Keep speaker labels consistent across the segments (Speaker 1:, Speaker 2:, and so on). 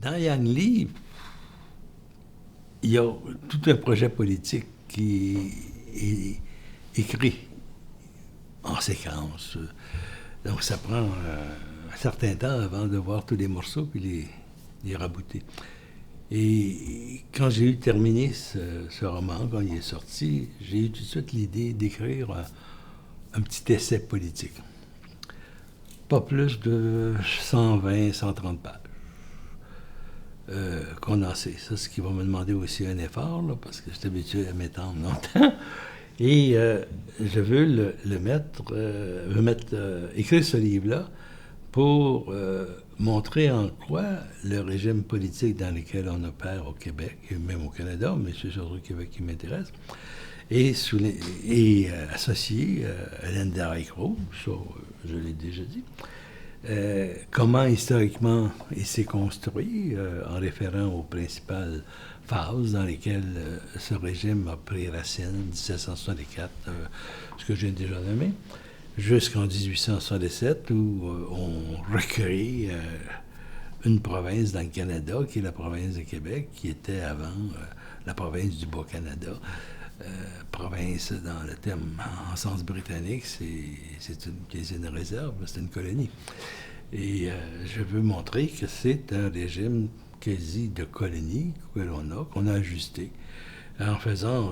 Speaker 1: dans Yang Lee, il y a tout un projet politique qui est écrit en séquence. Donc, ça prend un certain temps avant de voir tous les morceaux puis les rabouter. Et quand j'ai eu terminé ce roman, quand il est sorti, j'ai eu tout de suite l'idée d'écrire un petit essai politique. Pas plus de 120, 130 pages. Condensé. Ça, ce qui va me demander aussi un effort, là, parce que je suis habitué à m'étendre longtemps. Et je veux écrire ce livre-là pour montrer en quoi le régime politique dans lequel on opère au Québec, et même au Canada, mais c'est surtout le Québec qui m'intéresse, et associé à Hélène Darecros, ça, je l'ai déjà dit. Comment historiquement il s'est construit en référant aux principales phases dans lesquelles ce régime a pris racine, 1764, ce que j'ai déjà nommé, jusqu'en 1867 où on recrée une province dans le Canada, qui est la province de Québec, qui était avant la province du Bas-Canada. Province, dans le terme en sens britannique, c'est une réserve, c'est une colonie. Et je veux montrer que c'est un régime quasi de colonie qu'on a ajusté en faisant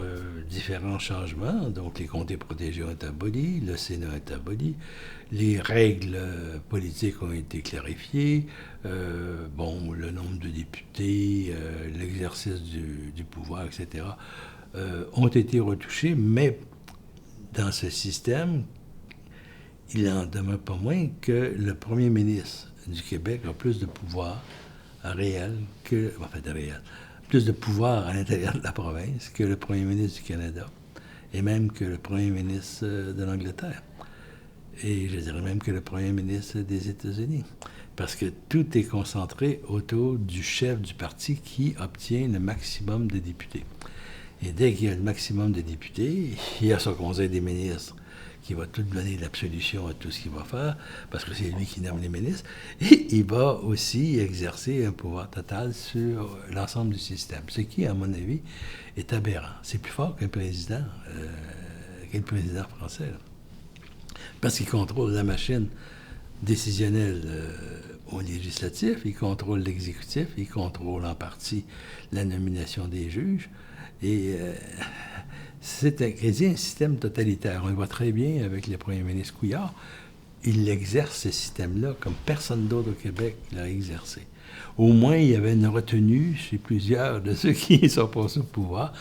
Speaker 1: différents changements. Donc, les comtés protégés ont été abolis, le Sénat est aboli, les règles politiques ont été clarifiées, le nombre de députés, l'exercice du pouvoir, etc., ont été retouchés, mais dans ce système, il n'en demeure pas moins que le premier ministre du Québec a plus de pouvoir réel plus de pouvoir à l'intérieur de la province que le premier ministre du Canada et même que le premier ministre de l'Angleterre. Et je dirais même que le premier ministre des États-Unis. Parce que tout est concentré autour du chef du parti qui obtient le maximum de députés. Et dès qu'il y a le maximum de députés, il y a son conseil des ministres qui va tout donner l'absolution à tout ce qu'il va faire, parce que c'est lui qui nomme les ministres, et il va aussi exercer un pouvoir total sur l'ensemble du système, ce qui, à mon avis, est aberrant. C'est plus fort qu'un président, qu'un président français, là. Parce qu'il contrôle la machine décisionnelle au législatif, il contrôle l'exécutif, il contrôle en partie la nomination des juges, et c'est un système totalitaire. On le voit très bien avec le premier ministre Couillard. Il exerce ce système-là comme personne d'autre au Québec l'a exercé. Au moins, il y avait une retenue chez plusieurs de ceux qui sont passés au pouvoir,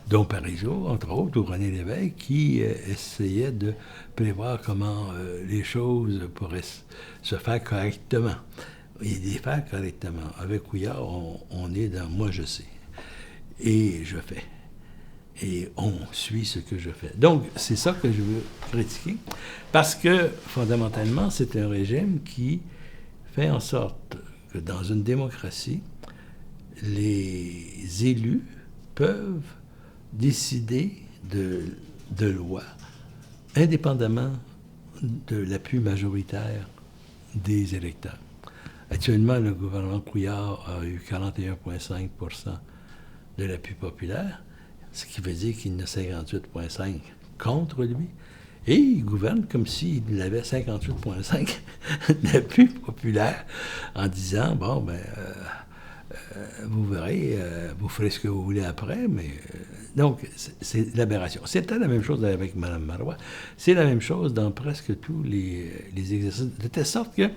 Speaker 1: dont Parizeau, entre autres, ou René Lévesque, qui essayait de prévoir comment les choses pourraient se faire correctement. Et les faire correctement. Avec Couillard, on est dans « moi, je sais ». Et je fais. Et on suit ce que je fais. Donc, c'est ça que je veux critiquer, parce que, fondamentalement, c'est un régime qui fait en sorte que, dans une démocratie, les élus peuvent décider de lois indépendamment de l'appui majoritaire des électeurs. Actuellement, le gouvernement Couillard a eu 41,5 % de l'appui populaire, ce qui veut dire qu'il en a 58,5 contre lui. Et il gouverne comme s'il avait 58,5 d'appui populaire en disant, vous verrez, vous ferez ce que vous voulez après, mais... donc, c'est l'aberration. C'était la même chose avec Mme Marois. C'est la même chose dans presque tous les exercices. De telle sorte que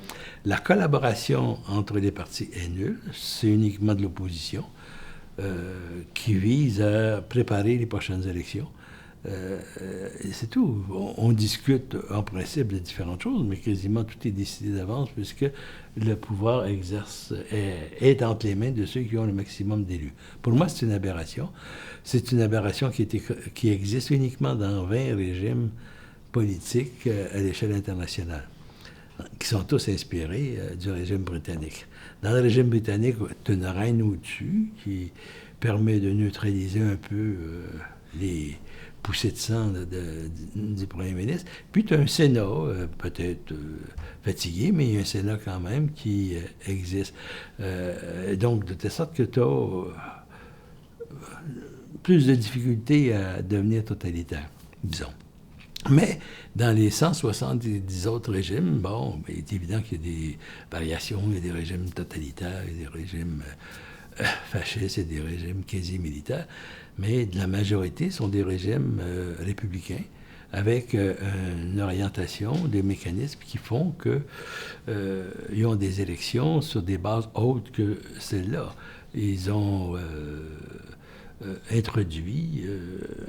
Speaker 1: la collaboration entre les partis est nulle. C'est uniquement de l'opposition. Qui vise à préparer les prochaines élections. C'est tout. On discute en principe de différentes choses, mais quasiment tout est décidé d'avance puisque le pouvoir est entre les mains de ceux qui ont le maximum d'élus. Pour moi, c'est une aberration. C'est une aberration qui existe uniquement dans 20 régimes politiques à l'échelle internationale, qui sont tous inspirés du régime britannique. Dans le régime britannique, tu as une reine au-dessus qui permet de neutraliser un peu les poussée de sang du premier ministre. Puis tu as un Sénat, peut-être fatigué, mais il y a un Sénat quand même qui existe. Donc, de telle sorte que tu as plus de difficultés à devenir totalitaire, disons. Mais dans les 170 autres régimes, bon, il est évident qu'il y a des variations, il y a des régimes totalitaires, il y a des régimes fascistes et des régimes quasi-militaires, mais la majorité sont des régimes républicains avec une orientation, des mécanismes qui font qu'ils ont des élections sur des bases autres que celles-là. Ils ont introduit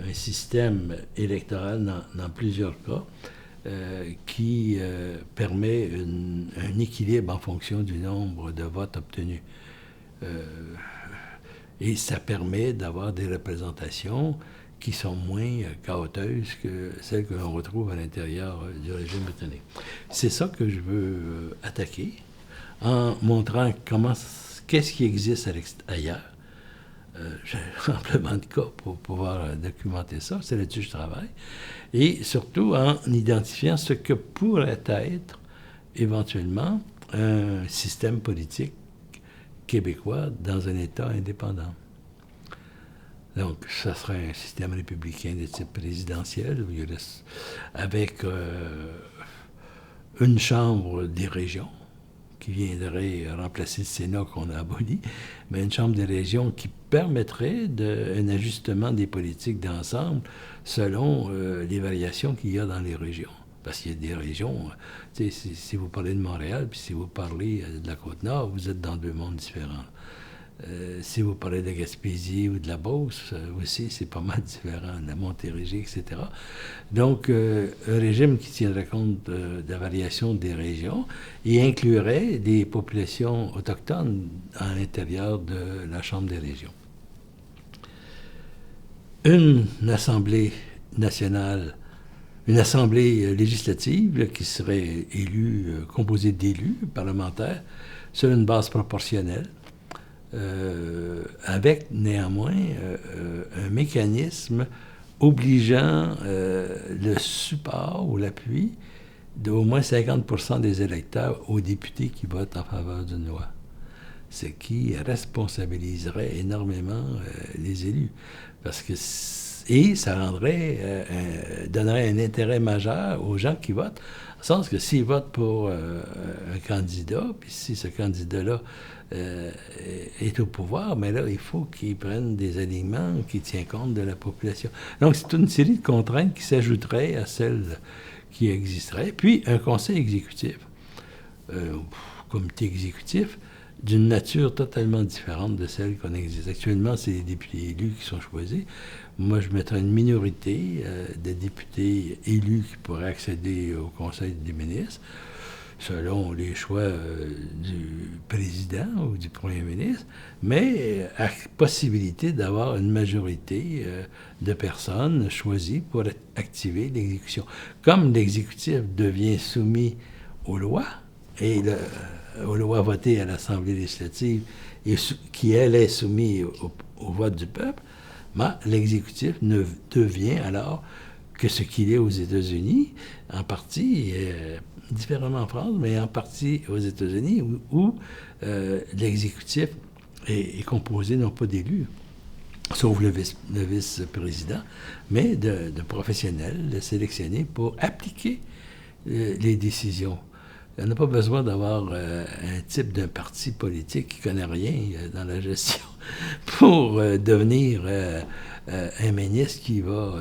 Speaker 1: un système électoral dans plusieurs cas qui permet un équilibre en fonction du nombre de votes obtenus. Et ça permet d'avoir des représentations qui sont moins chaotiques que celles que l'on retrouve à l'intérieur du régime britannique. C'est ça que je veux attaquer en montrant qu'est-ce qui existe ailleurs. J'ai amplement de cas pour pouvoir documenter ça, c'est là-dessus que je travaille. Et surtout en identifiant ce que pourrait être éventuellement un système politique québécois dans un État indépendant. Donc, ça serait un système républicain de type présidentiel, avec une chambre des régions qui viendrait remplacer le Sénat qu'on a aboli, mais une chambre des régions qui permettrait un ajustement des politiques d'ensemble selon les variations qu'il y a dans les régions. Parce qu'il y a des régions, si vous parlez de Montréal, puis si vous parlez de la Côte-Nord, vous êtes dans deux mondes différents. Si vous parlez de Gaspésie ou de la Beauce, aussi, c'est pas mal différent, de la Montérégie, etc. Donc, un régime qui tiendrait compte de la variation des régions et inclurait des populations autochtones à l'intérieur de la Chambre des régions. Une assemblée nationale, une assemblée législative qui serait composée d'élus parlementaires sur une base proportionnelle, avec néanmoins un mécanisme obligeant le support ou l'appui d'au moins 50% des électeurs aux députés qui votent en faveur d'une loi. Ce qui responsabiliserait énormément les élus. Et ça donnerait un intérêt majeur aux gens qui votent, en sens que s'ils votent pour un candidat, puis si ce candidat-là est au pouvoir, mais là, il faut qu'ils prennent des alignements qui tiennent compte de la population. Donc, c'est une série de contraintes qui s'ajouteraient à celles qui existeraient. Puis, un conseil exécutif, comité exécutif, d'une nature totalement différente de celle qu'on existe. Actuellement, c'est les députés élus qui sont choisis. Moi, je mettrais une minorité de députés élus qui pourraient accéder au Conseil des ministres, selon les choix du président ou du premier ministre, mais à possibilité d'avoir une majorité de personnes choisies pour activer l'exécution. Comme l'exécutif devient soumis aux lois, et aux lois votées à l'Assemblée législative, et qui, elle, est soumise au vote du peuple, l'exécutif ne devient alors que ce qu'il est aux États-Unis, en partie, différemment en France, mais en partie aux États-Unis, où l'exécutif est composé non pas d'élus, sauf le vice-président, mais de professionnels sélectionnés pour appliquer les décisions. On n'a pas besoin d'avoir un type d'un parti politique qui ne connaît rien dans la gestion pour devenir un ministre qui va...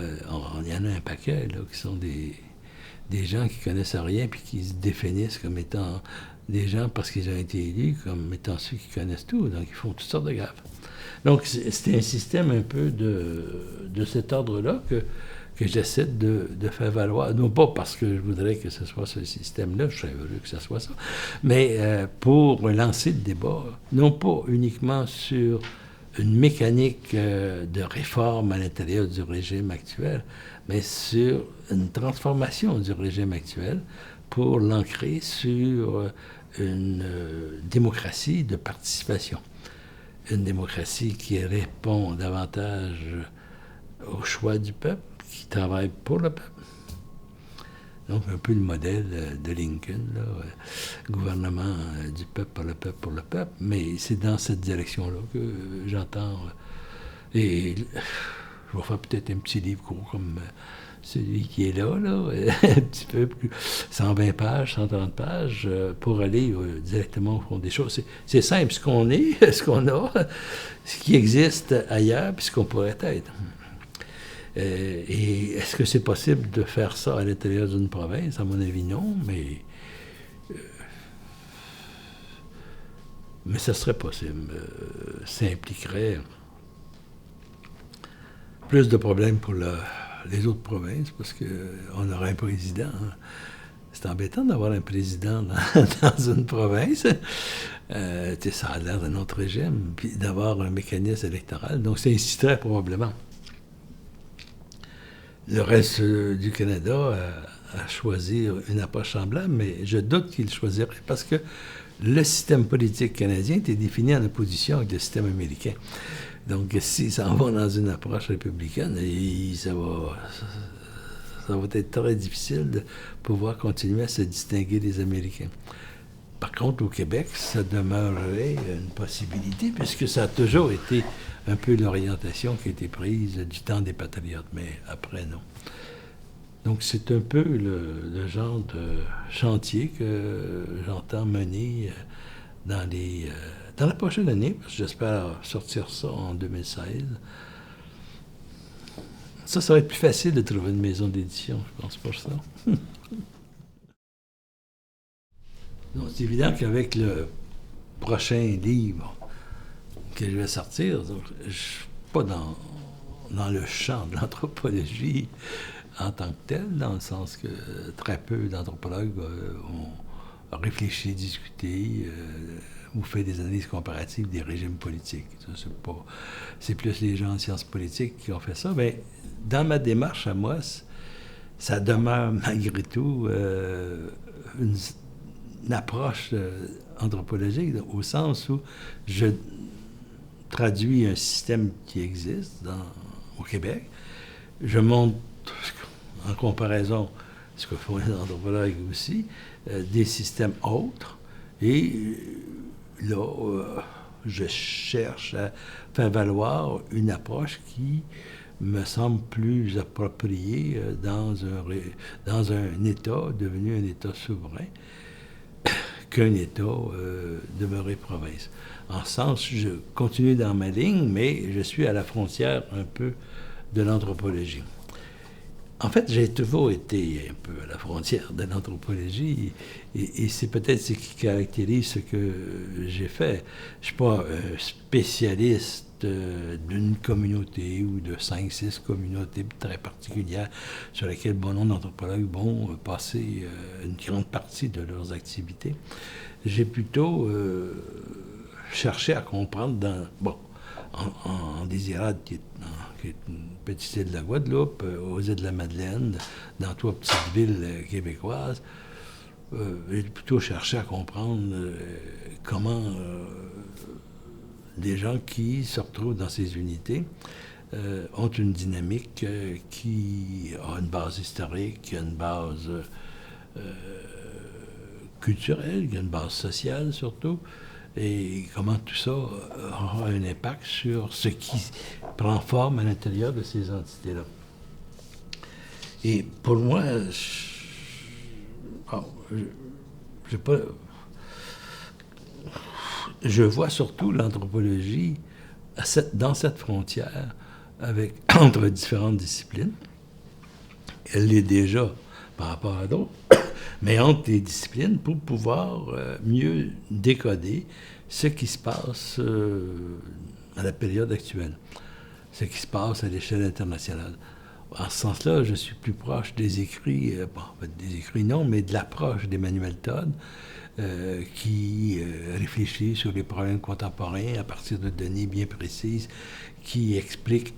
Speaker 1: il y en a un paquet, là, qui sont des gens qui ne connaissent rien puis qui se définissent comme étant des gens, parce qu'ils ont été élus, comme étant ceux qui connaissent tout. Donc, ils font toutes sortes de gaffes. Donc, c'est un système un peu de cet ordre-là que j'essaie de faire valoir. Non pas parce que je voudrais que ce soit ce système-là, je serais heureux que ce soit ça, mais pour lancer le débat, non pas uniquement sur une mécanique de réforme à l'intérieur du régime actuel, mais sur une transformation du régime actuel pour l'ancrer sur une démocratie de participation. Une démocratie qui répond davantage au choix du peuple, qui travaille pour le peuple. Donc, un peu le modèle de Lincoln, là, gouvernement du peuple, par le peuple, pour le peuple. Mais c'est dans cette direction-là que j'entends. Et je vais faire peut-être un petit livre court comme celui qui est là, un petit peu plus, 120 pages, 130 pages, pour aller directement au fond des choses. C'est simple, ce qu'on est, ce qu'on a, ce qui existe ailleurs, puis ce qu'on pourrait être. Et est-ce que c'est possible de faire ça à l'intérieur d'une province? À mon avis, non, mais ça serait possible. Ça impliquerait plus de problèmes pour les autres provinces, parce qu'on aurait un président. Hein. C'est embêtant d'avoir un président dans une province. Ça a l'air d'un autre régime, puis d'avoir un mécanisme électoral. Donc, ça inciterait probablement le reste du Canada à choisir une approche semblable, mais je doute qu'il choisirait parce que le système politique canadien était défini en opposition avec le système américain. Donc, s'ils s'en vont dans une approche républicaine, ça va être très difficile de pouvoir continuer à se distinguer des Américains. Par contre, au Québec, ça demeurerait une possibilité, puisque ça a toujours été un peu l'orientation qui a été prise du temps des Patriotes, mais après, non. Donc, c'est un peu le genre de chantier que j'entends mener dans la prochaine année, parce que j'espère sortir ça en 2016. Ça va être plus facile de trouver une maison d'édition, je pense, pour ça. Donc, c'est évident qu'avec le prochain livre que je vais sortir, donc, je ne suis pas dans le champ de l'anthropologie en tant que tel, dans le sens que très peu d'anthropologues ont réfléchi, discuté ou fait des analyses comparatives des régimes politiques. Ça, c'est plus les gens en sciences politiques qui ont fait ça. Mais dans ma démarche à moi, ça demeure malgré tout une approche anthropologique, au sens où je traduis un système qui existe au Québec. Je montre, en comparaison, ce que font les anthropologues aussi, des systèmes autres. Et là, je cherche à faire valoir une approche qui me semble plus appropriée dans un État devenu un État souverain qu'un État demeuré province. En ce sens, je continue dans ma ligne, mais je suis à la frontière un peu de l'anthropologie. En fait, j'ai toujours été un peu à la frontière de l'anthropologie et c'est peut-être ce qui caractérise ce que j'ai fait. Je ne suis pas un spécialiste d'une communauté ou de 5-6 communautés très particulières sur lesquelles bon nombre d'anthropologues vont passer une grande partie de leurs activités. J'ai plutôt cherché à comprendre en Désirade, qui est une petite île de la Guadeloupe, aux îles de la Madeleine, dans 3 petites villes québécoises. J'ai plutôt cherché à comprendre comment des gens qui se retrouvent dans ces unités ont une dynamique qui a une base historique, qui a une base culturelle, qui a une base sociale surtout, et comment tout ça aura un impact sur ce qui prend forme à l'intérieur de ces entités-là. Et pour moi, je vois surtout l'anthropologie dans cette frontière entre différentes disciplines. Elle l'est déjà par rapport à d'autres, mais entre les disciplines pour pouvoir mieux décoder ce qui se passe à la période actuelle, ce qui se passe à l'échelle internationale. En ce sens-là, je suis plus proche des écrits, des écrits non, mais de l'approche d'Emmanuel Todd, qui réfléchit sur les problèmes contemporains à partir de données bien précises, qui expliquent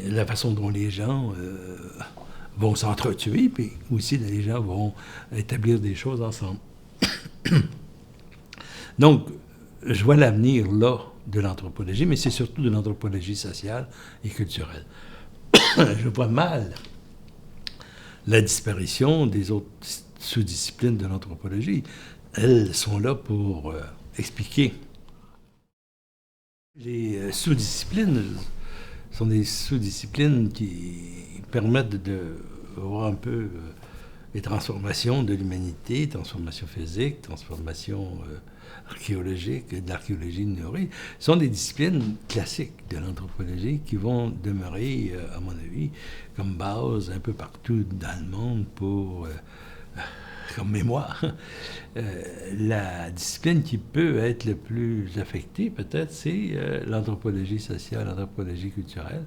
Speaker 1: la façon dont les gens vont s'entretuer, puis aussi les gens vont établir des choses ensemble. Donc, je vois l'avenir là de l'anthropologie, mais c'est surtout de l'anthropologie sociale et culturelle. je vois mal la disparition des autres sous-disciplines de l'anthropologie. Elles sont là pour expliquer. Les sous-disciplines sont des sous-disciplines qui permettent de voir un peu les transformations de l'humanité, transformations physiques, transformations archéologiques, de l'archéologie nourrie. Ce sont des disciplines classiques de l'anthropologie qui vont demeurer, à mon avis, comme base un peu partout dans le monde pour... comme mémoire. La discipline qui peut être le plus affectée, peut-être, c'est l'anthropologie sociale, l'anthropologie culturelle,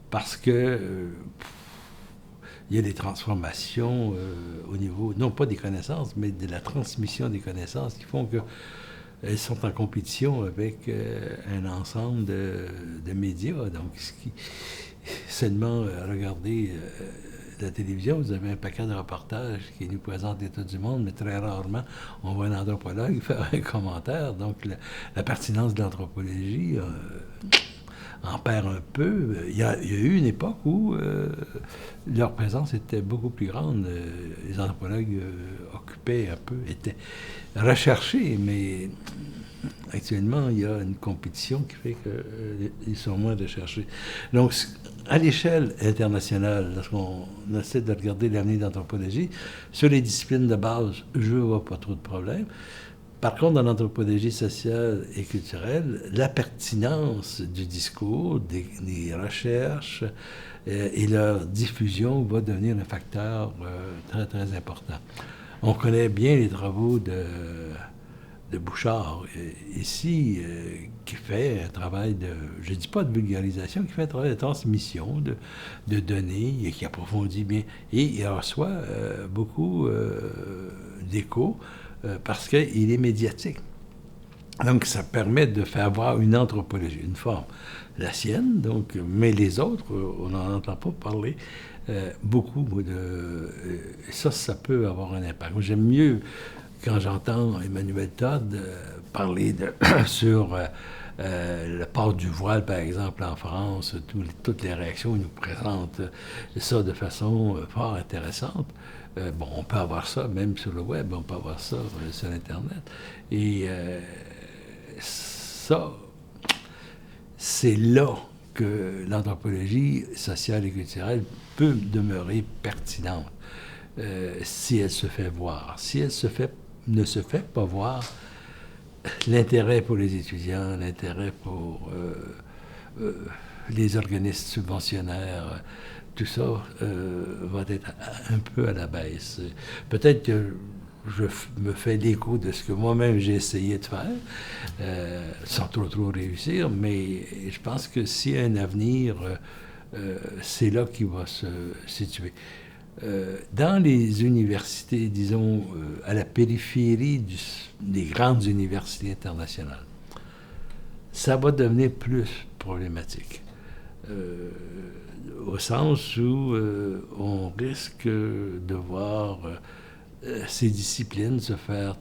Speaker 1: parce que il y a des transformations au niveau, non pas des connaissances, mais de la transmission des connaissances qui font qu'elles sont en compétition avec un ensemble de médias. Donc, seulement regarder la télévision, vous avez un paquet de reportages qui nous présentent l'état du monde, mais très rarement, on voit un anthropologue faire un commentaire. Donc, la pertinence de l'anthropologie en perd un peu. Il y a eu une époque où leur présence était beaucoup plus grande. Les anthropologues occupaient un peu, étaient recherchés, mais actuellement, il y a une compétition qui fait qu'ils sont moins recherchés. Donc, à l'échelle internationale, lorsqu'on essaie de regarder l'avenir de l'anthropologie, sur les disciplines de base, je ne vois pas trop de problèmes. Par contre, dans l'anthropologie sociale et culturelle, la pertinence du discours, des recherches et leur diffusion va devenir un facteur très, très important. On connaît bien les travaux de Bouchard, ici, qui fait un travail de, je ne dis pas de vulgarisation, qui fait un travail de transmission de données et qui approfondit bien. Et il reçoit beaucoup d'échos parce qu'il est médiatique. Donc, ça permet de faire voir une anthropologie, une forme, la sienne, donc, mais les autres, on n'en entend pas parler beaucoup. Ça peut avoir un impact. Moi, j'aime mieux quand j'entends Emmanuel Todd parler sur le port du voile, par exemple, en France, toutes les réactions, il nous présente ça de façon fort intéressante. Bon, on peut avoir ça même sur le web, on peut avoir ça sur Internet. Et ça, c'est là que l'anthropologie sociale et culturelle peut demeurer pertinente si elle se fait voir. Si elle ne se fait pas voir, l'intérêt pour les étudiants, l'intérêt pour les organismes subventionnaires, tout ça va être un peu à la baisse. Peut-être que je me fais l'écho de ce que moi-même j'ai essayé de faire, sans trop réussir, mais je pense que s'il y a un avenir, c'est là qu'il va se situer. Dans les universités, disons, à la périphérie des grandes universités internationales, ça va devenir plus problématique. Au sens où on risque de voir ces disciplines se faire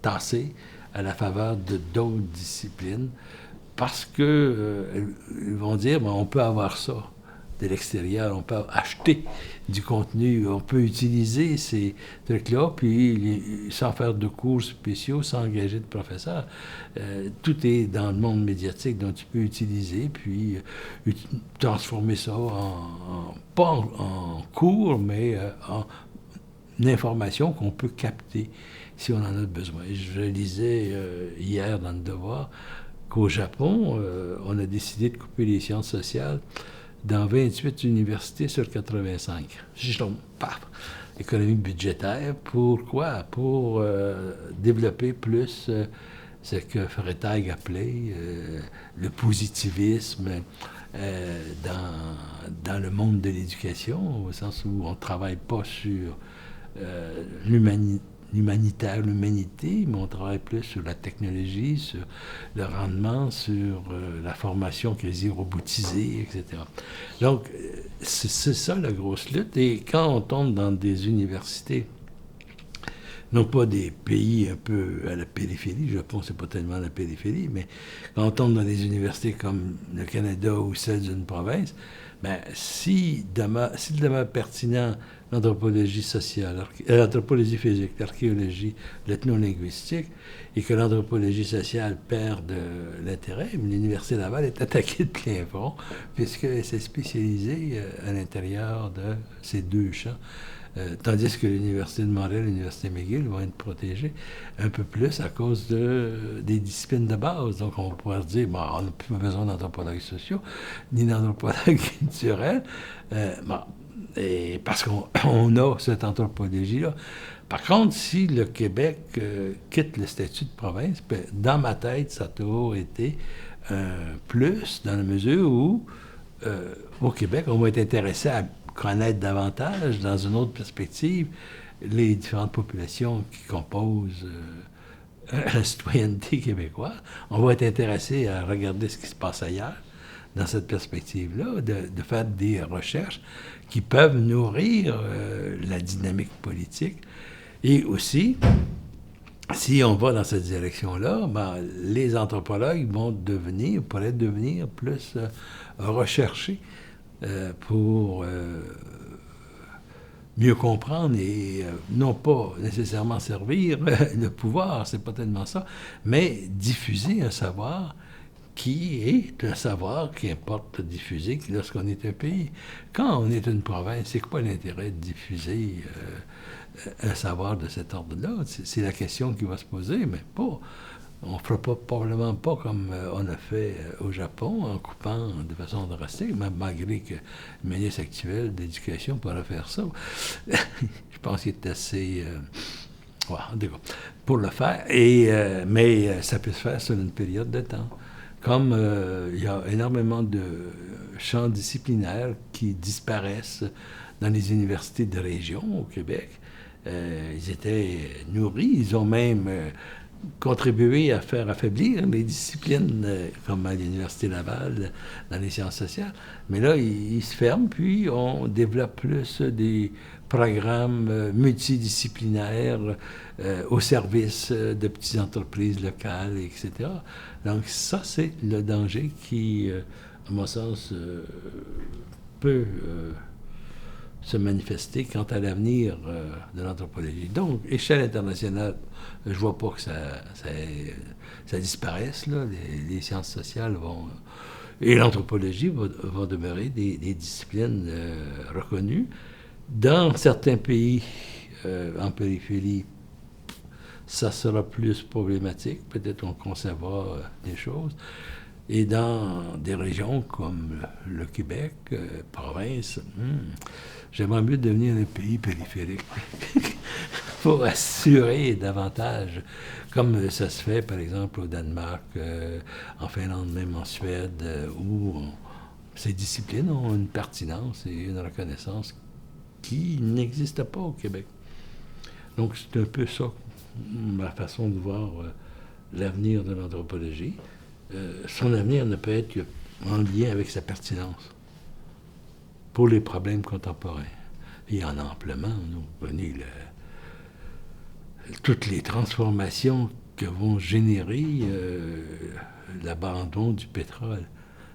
Speaker 1: tasser à la faveur de d'autres disciplines parce qu'ils vont dire, ben, on peut avoir ça de l'extérieur, on peut acheter du contenu, on peut utiliser ces trucs-là, puis sans faire de cours spéciaux, sans engager de professeurs. Tout est dans le monde médiatique, dont tu peux utiliser, puis transformer ça pas en cours, mais en information qu'on peut capter si on en a besoin. Je lisais hier dans le Devoir qu'au Japon, on a décidé de couper les sciences sociales dans 28 universités sur 85. Je tombe, paf, économie budgétaire. Pourquoi? Pour développer plus ce que Freytag appelait le positivisme dans le monde de l'éducation, au sens où on ne travaille pas sur l'humanité, mais on travaille plus sur la technologie, sur le rendement, sur la formation quasi robotisée, etc. Donc, c'est ça la grosse lutte. Et quand on tombe dans des universités non pas des pays un peu à la périphérie, le Japon, c'est pas tellement la périphérie, mais quand on tombe dans des universités comme le Canada ou celle d'une province, ben, s'il demeure pertinent l'anthropologie sociale, l'anthropologie physique, l'archéologie, l'ethnolinguistique, et que l'anthropologie sociale perd de l'intérêt, l'Université Laval est attaquée de plein front, puisqu'elle s'est spécialisée à l'intérieur de ces deux champs. Tandis que l'Université de Montréal et l'Université McGill vont être protégées un peu plus à cause des disciplines de base. Donc, on va pouvoir dire, bon, on n'a plus besoin d'anthropologues sociaux, ni d'anthropologues culturels, bon, et parce qu'on a cette anthropologie-là. Par contre, si le Québec quitte le statut de province, ben, dans ma tête, ça a toujours été un plus, dans la mesure où, au Québec, on va être intéressé à connaître davantage, dans une autre perspective, les différentes populations qui composent la citoyenneté québécoise. On va être intéressé à regarder ce qui se passe ailleurs, dans cette perspective-là, de faire des recherches qui peuvent nourrir la dynamique politique. Et aussi, si on va dans cette direction-là, ben, les anthropologues pourraient devenir plus recherchés pour mieux comprendre et non pas nécessairement servir le pouvoir, c'est pas tellement ça, mais diffuser un savoir qui est un savoir qui importe de diffuser lorsqu'on est un pays. Quand on est une province, c'est quoi l'intérêt de diffuser un savoir de cet ordre-là? C'est la question qui va se poser, mais pas. On ne fera probablement pas comme on a fait au Japon, en coupant de façon drastique, même malgré que le ministre actuel d'éducation pourrait faire ça. Je pense qu'il est assez... pour le faire. Mais ça peut se faire sur une période de temps. Comme il y a énormément de champs disciplinaires qui disparaissent dans les universités de région au Québec, ils étaient nourris, ils ont même contribué à faire affaiblir les disciplines, comme à l'Université Laval, dans les sciences sociales. Mais là, ils se ferment, puis on développe plus des programmes multidisciplinaires au service de petites entreprises locales, etc. Donc ça, c'est le danger qui, à mon sens, peut se manifester quant à l'avenir de l'anthropologie. Donc, échelle internationale, je ne vois pas que ça disparaisse. Là. Les sciences sociales vont... et l'anthropologie va demeurer des disciplines reconnues. Dans certains pays en périphérie, ça sera plus problématique. Peut-être qu'on conservera des choses. Et dans des régions comme le Québec, province, j'aimerais mieux devenir un pays périphérique pour assurer davantage, comme ça se fait par exemple au Danemark, en Finlande, même en Suède, où ces disciplines ont une pertinence et une reconnaissance qui n'existe pas au Québec. Donc c'est un peu ça, ma façon de voir l'avenir de l'anthropologie. Son avenir ne peut être qu'en lien avec sa pertinence pour les problèmes contemporains. Il y en a amplement. Vous prenez toutes les transformations que vont générer l'abandon du pétrole.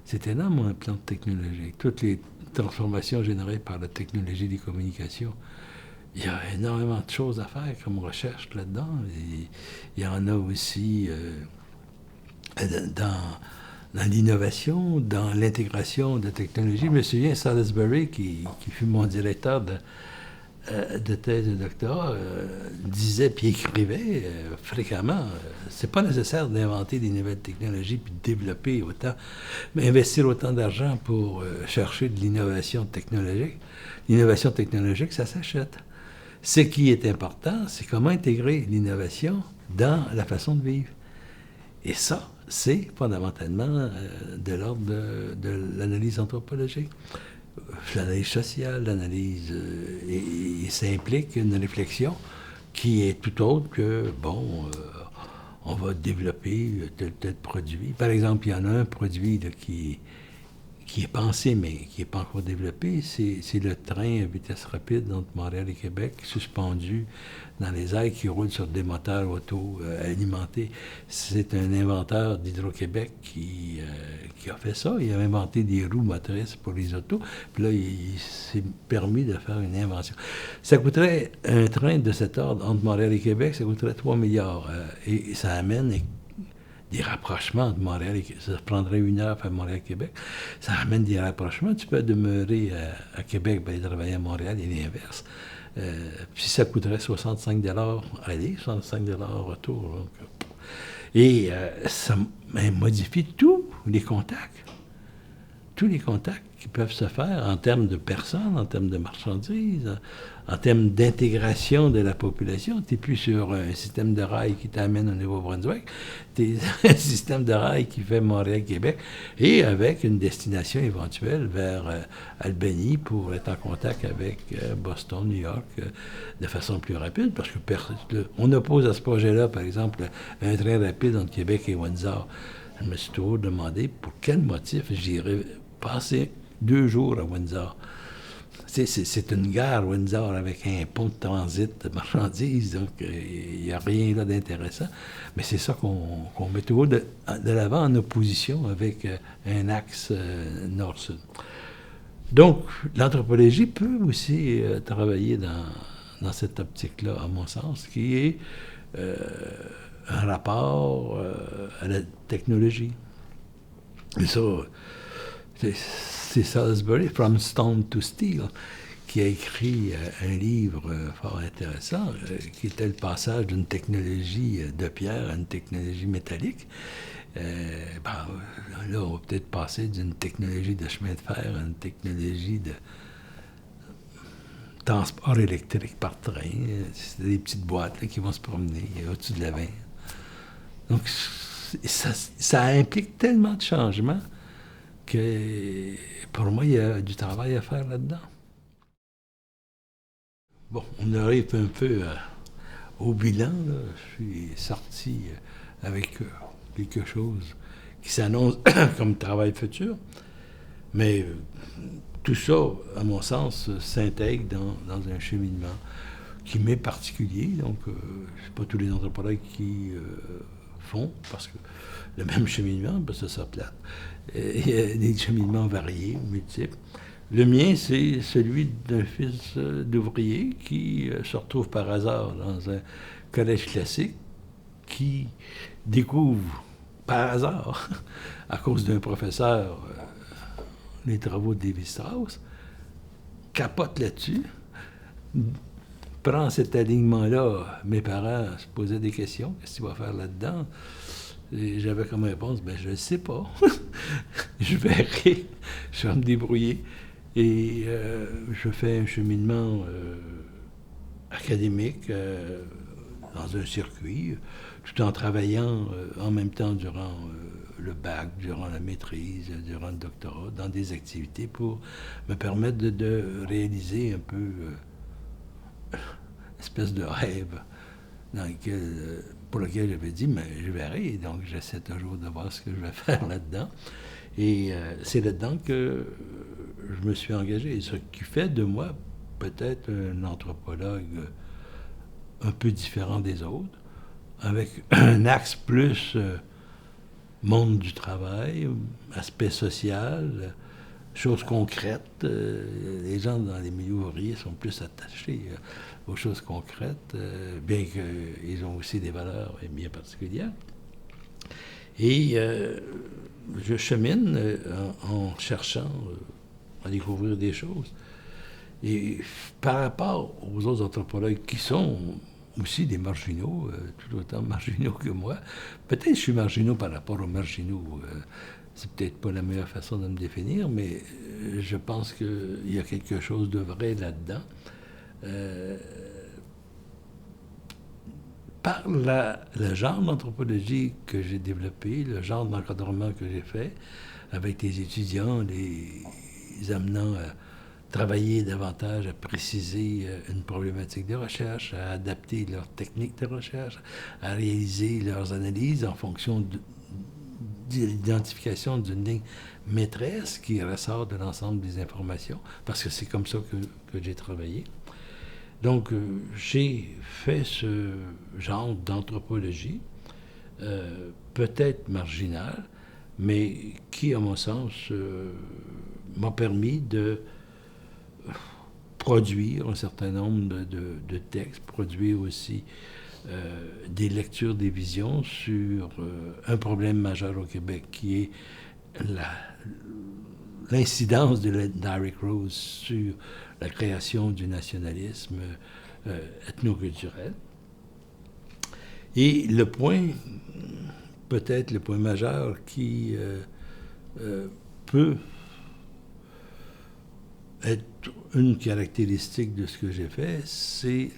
Speaker 1: C'est énorme, un plan technologique. Toutes les transformations générées par la technologie des communications. Il y a énormément de choses à faire comme recherche là-dedans. Et il y en a aussi... dans l'innovation, dans l'intégration de technologies. Je me souviens, Salisbury, qui fut mon directeur de thèse de doctorat, disait puis écrivait fréquemment, c'est pas nécessaire d'inventer des nouvelles technologies puis de développer autant, mais investir autant d'argent pour chercher de l'innovation technologique. L'innovation technologique, ça s'achète. Ce qui est important, c'est comment intégrer l'innovation dans la façon de vivre. Et ça, c'est fondamentalement de l'ordre de l'analyse anthropologique. L'analyse sociale, l'analyse... et ça implique une réflexion qui est tout autre que, on va développer tel produit. Par exemple, il y en a un produit là, qui qui est pensé, mais qui n'est pas encore développé, c'est le train à vitesse rapide entre Montréal et Québec, suspendu dans les airs, qui roule sur des moteurs auto alimentés. C'est un inventeur d'Hydro-Québec qui a fait ça. Il a inventé des roues motrices pour les autos. Puis là, il s'est permis de faire une invention. Ça coûterait, un train de cet ordre entre Montréal et Québec, ça coûterait 3 milliards. Et ça amène des rapprochements entre Montréal et Québec. Ça prendrait 1 heure faire Montréal-Québec. Ça amène des rapprochements. Tu peux demeurer à Québec, aller travailler à Montréal et l'inverse. Puis ça coûterait 65 aller, 65 retour. Donc. Et ça modifie tous les contacts. Tous les contacts qui peuvent se faire en termes de personnes, en termes de marchandises, en termes d'intégration de la population. Tu n'es plus sur un système de rail qui t'amène au Nouveau-Brunswick, tu es un système de rail qui fait Montréal-Québec, et avec une destination éventuelle vers Albany pour être en contact avec Boston, New York, de façon plus rapide, parce que on oppose à ce projet-là, par exemple, un train rapide entre Québec et Windsor. Je me suis toujours demandé pour quel motif j'irais passer 2 jours à Windsor. C'est une gare, Windsor, avec un pont de transit de marchandises, donc il n'y a rien là d'intéressant. Mais c'est ça qu'on met toujours de l'avant en opposition avec un axe nord-sud. Donc, l'anthropologie peut aussi travailler dans cette optique-là, à mon sens, qui est un rapport à la technologie. Et ça, c'est Salisbury, From Stone to Steel, qui a écrit un livre fort intéressant, qui était le passage d'une technologie de pierre à une technologie métallique. Là, on va peut-être passer d'une technologie de chemin de fer à une technologie de transport électrique par train. C'est des petites boîtes là, qui vont se promener au-dessus de la mer. Donc, ça implique tellement de changements que, pour moi, il y a du travail à faire là-dedans. Bon, on arrive un peu au bilan. Là. Je suis sorti avec quelque chose qui s'annonce comme travail futur. Mais tout ça, à mon sens, s'intègre dans un cheminement qui m'est particulier. Donc, c'est pas tous les anthropologues qui font, parce que le même cheminement, parce que ça plate. Il y a des cheminements variés, multiples. Le mien, c'est celui d'un fils d'ouvrier qui se retrouve par hasard dans un collège classique, qui découvre par hasard, à cause d'un professeur, les travaux de Lévi-Strauss, capote là-dessus, prend cet alignement-là. Mes parents se posaient des questions. Qu'est-ce que tu vas faire là-dedans? Et j'avais comme réponse, je ne sais pas. Je verrai. Je vais me débrouiller. Et je fais un cheminement académique dans un circuit, tout en travaillant en même temps durant le bac, durant la maîtrise, durant le doctorat, dans des activités pour me permettre de réaliser un peu une espèce de rêve pour lequel j'avais dit, mais je verrai. Donc, j'essaie toujours de voir ce que je vais faire là-dedans. Et c'est là-dedans que je me suis engagé. Ce qui fait de moi peut-être un anthropologue un peu différent des autres, avec un axe plus monde du travail, aspect social, choses concrètes. Les gens dans les milieux ouvriers sont plus attachés aux choses concrètes, bien qu'ils ont aussi des valeurs bien particulières. Et je chemine en cherchant à découvrir des choses. Et par rapport aux autres anthropologues qui sont aussi des marginaux, tout autant marginaux que moi, peut-être je suis marginaux par rapport aux marginaux. C'est peut-être pas la meilleure façon de me définir, mais je pense qu'il y a quelque chose de vrai là-dedans. Par le genre d'anthropologie que j'ai développé, le genre d'encadrement que j'ai fait, avec les étudiants, les amenant à travailler davantage, à préciser une problématique de recherche, à adapter leurs techniques de recherche, à réaliser leurs analyses en fonction l'identification d'une ligne maîtresse qui ressort de l'ensemble des informations, parce que c'est comme ça que j'ai travaillé. Donc, j'ai fait ce genre d'anthropologie, peut-être marginale, mais qui, à mon sens, m'a permis de produire un certain nombre de textes, produire aussi des lectures, des visions sur un problème majeur au Québec, qui est l'incidence d'Eric Rose sur la création du nationalisme ethnoculturel. Et le point, peut-être le point majeur qui peut être une caractéristique de ce que j'ai fait, c'est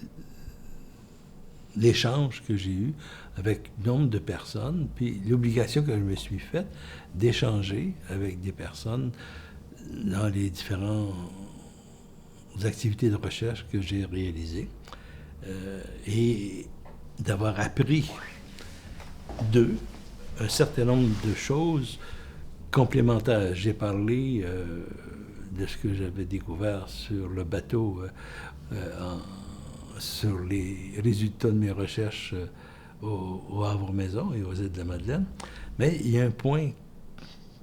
Speaker 1: l'échange que j'ai eu avec nombre de personnes, puis l'obligation que je me suis faite d'échanger avec des personnes dans les différentes activités de recherche que j'ai réalisées et d'avoir appris d'eux un certain nombre de choses complémentaires. J'ai parlé de ce que j'avais découvert sur le bateau sur les résultats de mes recherches au Havre-Maison et aux îles de la Madeleine. Mais il y a un point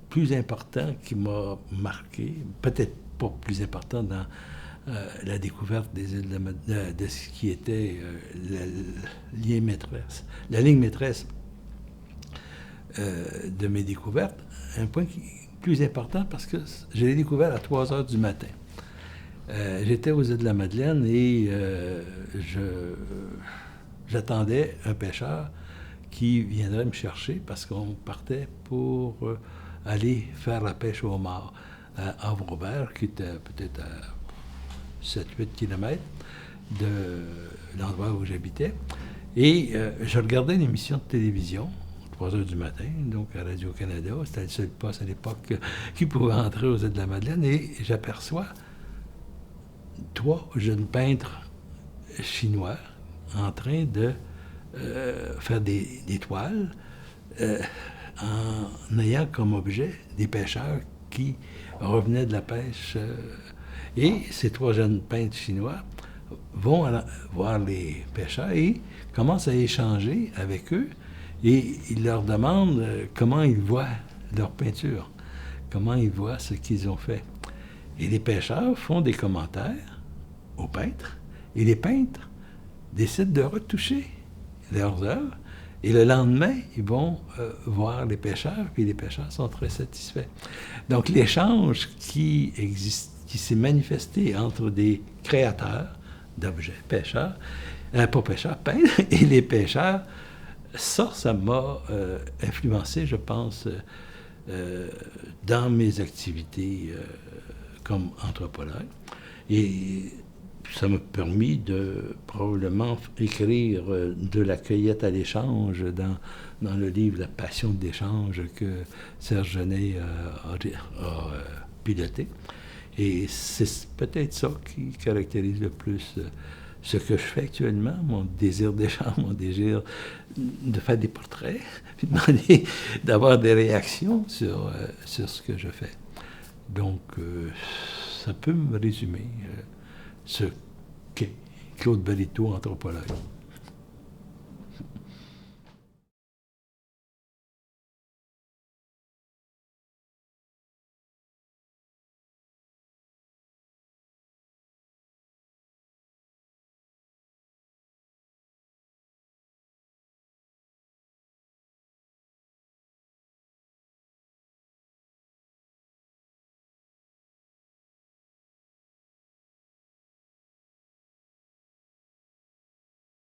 Speaker 1: plus important qui m'a marqué, peut-être pas plus important dans la découverte des îles de ce qui était la ligne maîtresse de mes découvertes. Un point plus important parce que je l'ai découvert à 3 heures du matin. J'étais aux îles de la Madeleine et j'attendais un pêcheur qui viendrait me chercher parce qu'on partait pour aller faire la pêche au homard à Havre-Aubert, qui était peut-être à 7-8 kilomètres de l'endroit où j'habitais. Et je regardais une émission de télévision, 3 heures du matin, donc à Radio-Canada. C'était le seul poste à l'époque qui pouvait entrer aux îles de la Madeleine. Et j'aperçois 3 jeunes peintres chinois en train de faire des toiles en ayant comme objet des pêcheurs qui revenaient de la pêche. Et ces 3 jeunes peintres chinois vont voir les pêcheurs et commencent à échanger avec eux. Et ils leur demandent comment ils voient leur peinture, comment ils voient ce qu'ils ont fait. Et les pêcheurs font des commentaires aux peintres, et les peintres décident de retoucher leurs œuvres, et le lendemain, ils vont voir les pêcheurs, puis les pêcheurs sont très satisfaits. Donc l'échange qui s'est manifesté entre des créateurs d'objets, pêcheurs, peintres, et les pêcheurs, ça m'a influencé, je pense, dans mes activités comme anthropologue. Et ça m'a permis de probablement écrire de la cueillette à l'échange dans le livre « La passion de l'échange » que Serge Genet a piloté. Et c'est peut-être ça qui caractérise le plus ce que je fais actuellement, mon désir d'échange, mon désir de faire des portraits, puis d'avoir des réactions sur ce que je fais. Donc, ça peut me résumer ce qu'est Claude Bellito, anthropologue.